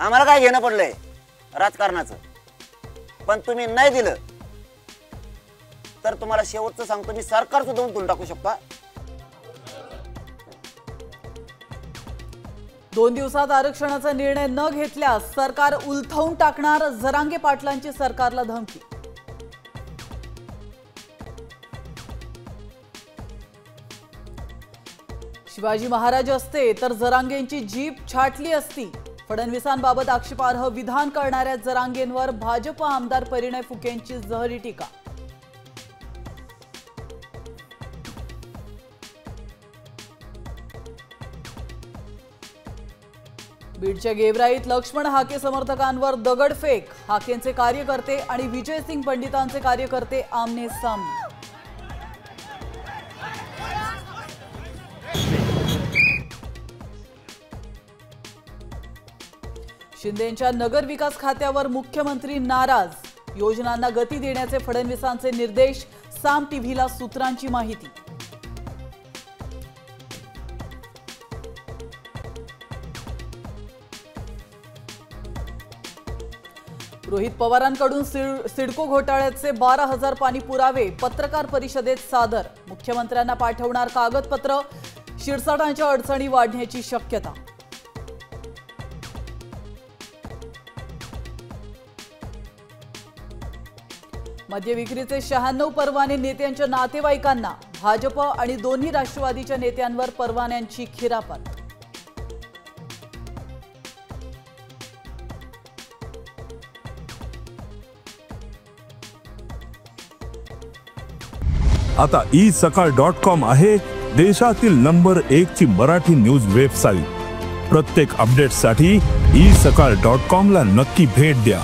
आम्हाला काय घेणं पडलंय राजकारणाचं, पण तुम्ही नाही दिलं तर तुम्हाला शेवटचं सांगतो मी, सरकार सुद्धा उलटून टाकू शकता। 2 दिवसात आरक्षणाचा निर्णय न घेतल्यास सरकार उलथवून टाकणार, जरांगे पाटलांची सरकारला धमकी। शिवाजी महाराज असते तर जरांगेंची जीप छाटली असती। फडणवीसांबाबत आक्षेपार्ह विधान करणाऱ्या जरांगेंवर भाजप आमदार परिणय फुकेंची जहरी टीका। बीडच्या गेवराईत लक्ष्मण हाके समर्थकांवर दगडफेक, हाकेंचे कार्यकर्ते आणि विजयसिंग पंडितांचे कार्यकर्ते आमने सामने। शिंदेंच्या नगर विकास खात्यावर मुख्यमंत्री नाराज, योजनांना गती देण्याचे फडणवीसांचे निर्देश, साम टीव्हीला सूत्रांची माहिती। रोहित पवारांकडून सिडको घोटाळ्याचे 12,000 पाणी पुरावे पत्रकार परिषदेत सादर, मुख्यमंत्र्यांना पाठवणार कागदपत्र, शिरसाटांच्या अडचणी वाढण्याची शक्यता। मद्य विक्रीचे 96 परवाने नेत्यांच्या नातेवाईकांना, भाजप आणि दोन्ही राष्ट्रवादीच्या नेत्यांवर परवान्यांची खिरापत। आता isakal.com आहे देशातील नंबर 1 ची मराठी न्यूज वेबसाईट। प्रत्येक अपडेटसाठी isakal.com ला नक्की भेट द्या।